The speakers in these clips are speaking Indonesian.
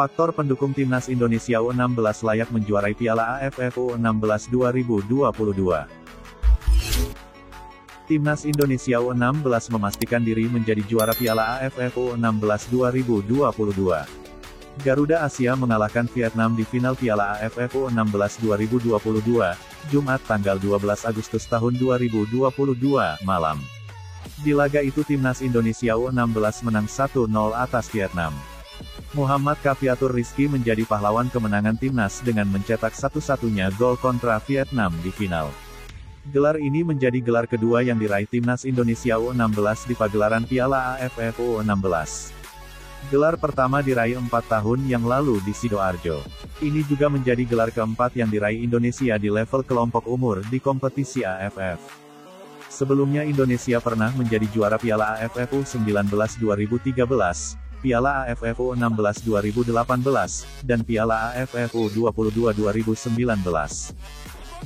Faktor pendukung Timnas Indonesia U16 layak menjuarai Piala AFF U16 2022. Timnas Indonesia U16 memastikan diri menjadi juara Piala AFF U16 2022. Garuda Asia mengalahkan Vietnam di final Piala AFF U16 2022, Jumat tanggal 12 Agustus tahun 2022 malam. Di laga itu Timnas Indonesia U16 menang 1-0 atas Vietnam. Muhammad Kafiatur Rizky menjadi pahlawan kemenangan Timnas dengan mencetak satu-satunya gol kontra Vietnam di final. Gelar ini menjadi gelar kedua yang diraih Timnas Indonesia U16 di pagelaran Piala AFF U16. Gelar pertama diraih 4 tahun yang lalu di Sidoarjo. Ini juga menjadi gelar keempat yang diraih Indonesia di level kelompok umur di kompetisi AFF. Sebelumnya Indonesia pernah menjadi juara Piala AFF U19 2013, Piala AFF U16 2018, dan Piala AFF U22 2019.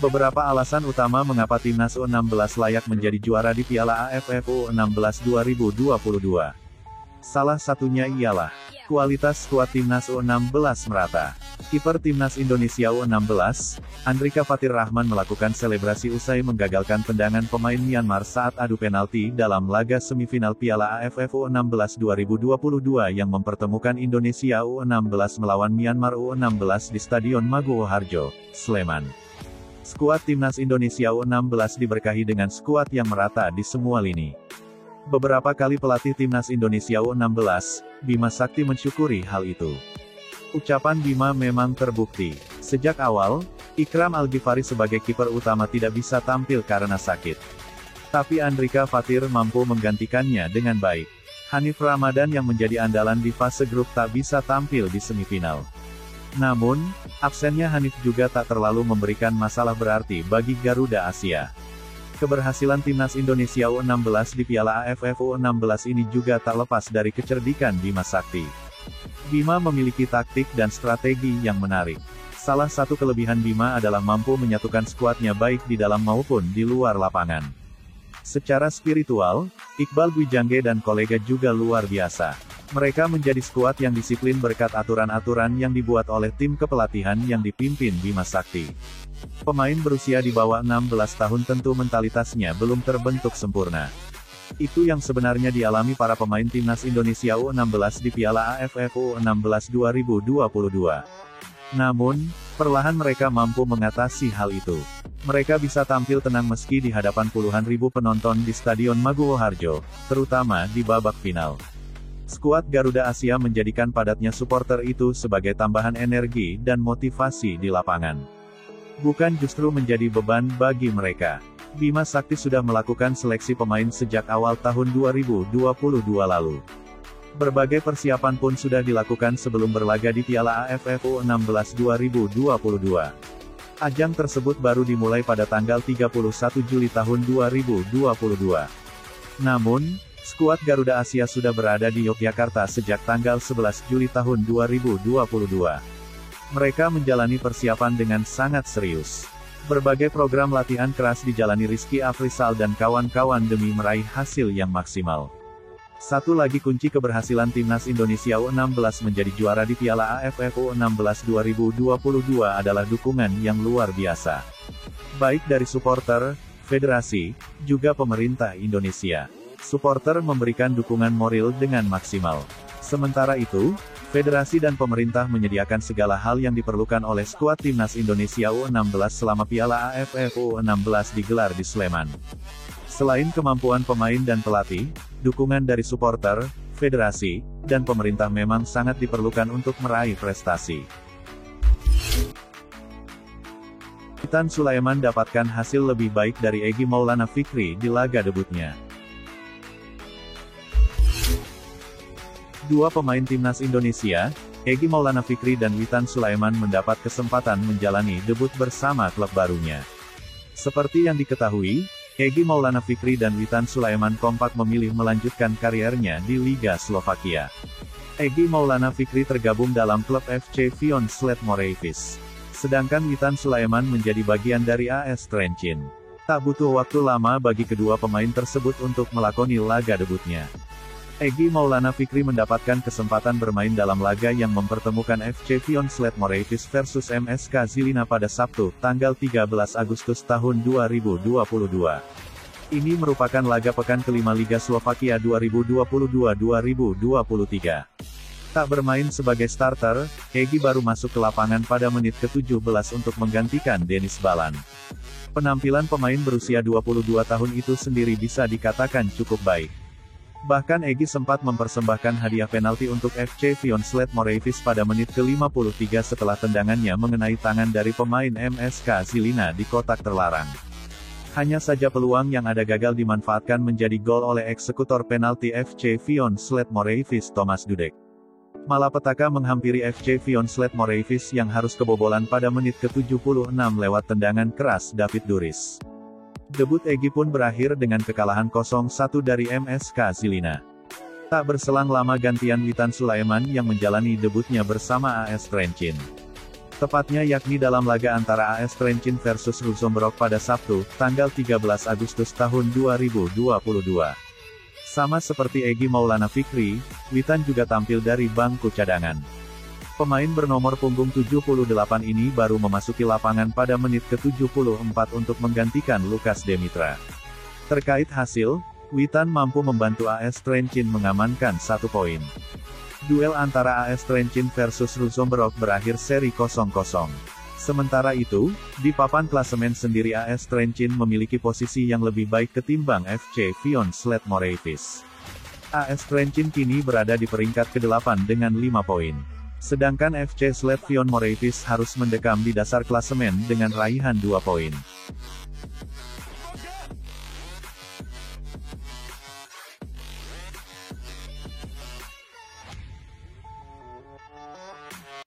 Beberapa alasan utama mengapa Timnas U16 layak menjadi juara di Piala AFF U16 2022. Salah satunya ialah kualitas skuad Timnas U16 merata. Kiper Timnas Indonesia U16, Andrika Fatir Rahman melakukan selebrasi usai menggagalkan tendangan pemain Myanmar saat adu penalti dalam laga semifinal Piala AFF U16 2022 yang mempertemukan Indonesia U16 melawan Myanmar U16 di Stadion Maguwo Harjo, Sleman. Skuad Timnas Indonesia U16 diberkahi dengan skuad yang merata di semua lini. Beberapa kali pelatih Timnas Indonesia U16, Bima Sakti mensyukuri hal itu. Ucapan Bima memang terbukti. Sejak awal, Ikram Al-Ghifari sebagai kiper utama tidak bisa tampil karena sakit. Tapi Andrika Fatir mampu menggantikannya dengan baik. Hanif Ramadan yang menjadi andalan di fase grup tak bisa tampil di semifinal. Namun, absennya Hanif juga tak terlalu memberikan masalah berarti bagi Garuda Asia. Keberhasilan Timnas Indonesia U16 di Piala AFF U16 ini juga tak lepas dari kecerdikan Bima Sakti. Bima memiliki taktik dan strategi yang menarik. Salah satu kelebihan Bima adalah mampu menyatukan skuadnya baik di dalam maupun di luar lapangan. Secara spiritual, Iqbal Gwijangge dan kolega juga luar biasa. Mereka menjadi skuad yang disiplin berkat aturan-aturan yang dibuat oleh tim kepelatihan yang dipimpin Bima Sakti. Pemain berusia di bawah 16 tahun tentu mentalitasnya belum terbentuk sempurna. Itu yang sebenarnya dialami para pemain Timnas Indonesia U16 di Piala AFF U16 2022. Namun, perlahan mereka mampu mengatasi hal itu. Mereka bisa tampil tenang meski di hadapan puluhan ribu penonton di Stadion Maguwo Harjo, terutama di babak final. Skuad Garuda Asia menjadikan padatnya supporter itu sebagai tambahan energi dan motivasi di lapangan. Bukan justru menjadi beban bagi mereka. Bima Sakti sudah melakukan seleksi pemain sejak awal tahun 2022 lalu. Berbagai persiapan pun sudah dilakukan sebelum berlaga di Piala AFF U16 2022. Ajang tersebut baru dimulai pada tanggal 31 Juli tahun 2022. Namun, skuad Garuda Asia sudah berada di Yogyakarta sejak tanggal 11 Juli tahun 2022. Mereka menjalani persiapan dengan sangat serius. Berbagai program latihan keras dijalani Rizky Afrizal dan kawan-kawan demi meraih hasil yang maksimal. Satu lagi kunci keberhasilan Timnas Indonesia U16 menjadi juara di Piala AFF U16 2022 adalah dukungan yang luar biasa. Baik dari supporter, federasi, juga pemerintah Indonesia. Supporter memberikan dukungan moral dengan maksimal. Sementara itu, federasi dan pemerintah menyediakan segala hal yang diperlukan oleh skuad Timnas Indonesia U16 selama Piala AFF U16 digelar di Sleman. Selain kemampuan pemain dan pelatih, dukungan dari supporter, federasi, dan pemerintah memang sangat diperlukan untuk meraih prestasi. Witan Sulaiman dapatkan hasil lebih baik dari Egy Maulana Fikri di laga debutnya. Dua pemain Timnas Indonesia, Egy Maulana Fikri dan Witan Sulaiman mendapat kesempatan menjalani debut bersama klub barunya. Seperti yang diketahui, Egy Maulana Fikri dan Witan Sulaiman kompak memilih melanjutkan kariernya di Liga Slovakia. Egy Maulana Fikri tergabung dalam klub FC Vionslet Moreivis. Sedangkan Witan Sulaiman menjadi bagian dari AS Trencin. Tak butuh waktu lama bagi kedua pemain tersebut untuk melakoni laga debutnya. Egy Maulana Fikri mendapatkan kesempatan bermain dalam laga yang mempertemukan FC Vionslet Moreivis versus MSK Žilina pada Sabtu, tanggal 13 Agustus tahun 2022. Ini merupakan laga pekan kelima Liga Slovakia 2022-2023. Tak bermain sebagai starter, Egy baru masuk ke lapangan pada menit ke-17 untuk menggantikan Denis Balan. Penampilan pemain berusia 22 tahun itu sendiri bisa dikatakan cukup baik. Bahkan Egy sempat mempersembahkan hadiah penalti untuk FC Vionslet Moreivis pada menit ke-53 setelah tendangannya mengenai tangan dari pemain MSK Žilina di kotak terlarang. Hanya saja peluang yang ada gagal dimanfaatkan menjadi gol oleh eksekutor penalti FC Vionslet Moreivis Thomas Dudek. Malapetaka menghampiri FC Vionslet Moreivis yang harus kebobolan pada menit ke-76 lewat tendangan keras David Duris. Debut Egy pun berakhir dengan kekalahan 0-1 dari MSK Žilina. Tak berselang lama gantian Witan Sulaiman yang menjalani debutnya bersama AS Trenčín. Tepatnya yakni dalam laga antara AS Trenčín versus Ružomberok pada Sabtu, tanggal 13 Agustus tahun 2022. Sama seperti Egy Maulana Fikri, Witan juga tampil dari bangku cadangan. Pemain bernomor punggung 78 ini baru memasuki lapangan pada menit ke-74 untuk menggantikan Lukas Demitra. Terkait hasil, Witan mampu membantu AS Trenčín mengamankan 1 poin. Duel antara AS Trenčín versus Ružomberok berakhir seri 0-0. Sementara itu, di papan klasemen sendiri AS Trenčín memiliki posisi yang lebih baik ketimbang FC Vionslet Moreivis. AS Trenčín kini berada di peringkat ke-8 dengan 5 poin. Sedangkan FC Sletvion Moreivis harus mendekam di dasar klasemen dengan raihan 2 poin.